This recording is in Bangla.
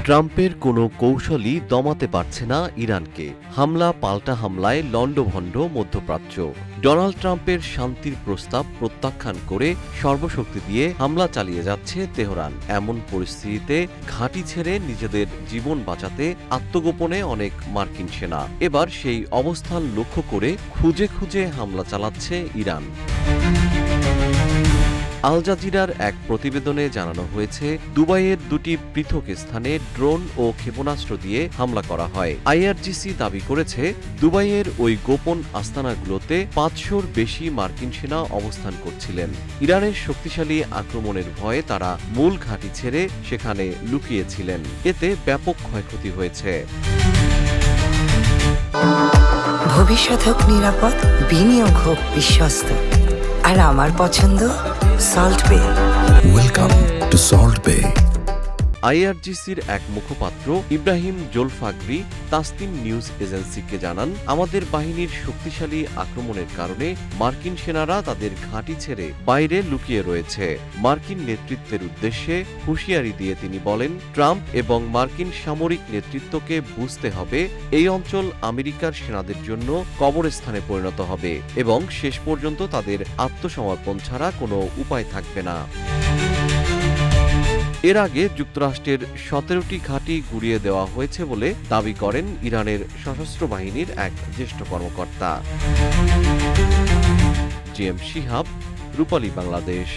ট্রাম্পের কোনো কৌশলই দমাতে পারছে না ইরানকে। হামলা পাল্টা হামলায় লণ্ডভণ্ড মধ্যপ্রাচ্য। ডোনাল্ড ট্রাম্পের শান্তির প্রস্তাব প্রত্যাখ্যান করে সর্বশক্তি দিয়ে হামলা চালিয়ে যাচ্ছে তেহরান। এমন পরিস্থিতিতে ঘাঁটি ছেড়ে নিজেদের জীবন বাঁচাতে আত্মগোপনে অনেক মার্কিন সেনা এবার সেই অবস্থান লক্ষ্য করে খুঁজে খুঁজে হামলা চালাচ্ছে ইরান। আল জাজিরার এক প্রতিবেদনে জানানো হয়েছে, দুবাইয়ের দুটি পৃথক স্থানে ড্রোন ও ক্ষেপণাস্ত্র দিয়ে হামলা করা হয়। আইআরজিসি দাবি করেছে, দুবাইয়ের ওই গোপন আস্তানাগুলোতে 500-র বেশি মার্কিন সেনা অবস্থান করছিলেন। ইরানের শক্তিশালী আক্রমণের ভয়ে তারা মূল ঘাঁটি ছেড়ে সেখানে লুকিয়েছিলেন। এতে ব্যাপক ক্ষয়ক্ষতি হয়েছে। ভবিষ্যৎ হোক নিরাপদ, বিনিয়োগ হোক বিশ্বস্ত, আর আমার পছন্দ সল্ট বে। ওয়েলকাম টু সল্ট বে। আইআরজিসির এক মুখপাত্র ইব্রাহিম জোলফাগরি তাসনিম নিউজ এজেন্সিকে জানান, আমাদের বাহিনীর শক্তিশালী আক্রমণের কারণে মার্কিন সেনারা তাদের ঘাঁটি ছেড়ে বাইরে লুকিয়ে রয়েছে। মার্কিন নেতৃত্বের উদ্দেশ্যে হুঁশিয়ারি দিয়ে তিনি বলেন, ট্রাম্প এবং মার্কিন সামরিক নেতৃত্বকে বুঝতে হবে এই অঞ্চল আমেরিকার সেনাদের জন্য কবরস্থানে পরিণত হবে এবং শেষ পর্যন্ত তাদের আত্মসমর্পণ ছাড়া কোনো উপায় থাকবে না। এর আগে যুক্তরাষ্ট্রের 17টি ঘাঁটি গুঁড়িয়ে দেওয়া হয়েছে বলে দাবি করেন ইরানের সশস্ত্র বাহিনীর এক জ্যেষ্ঠ কর্মকর্তা। জিএম শিহাব, রূপালী বাংলাদেশ।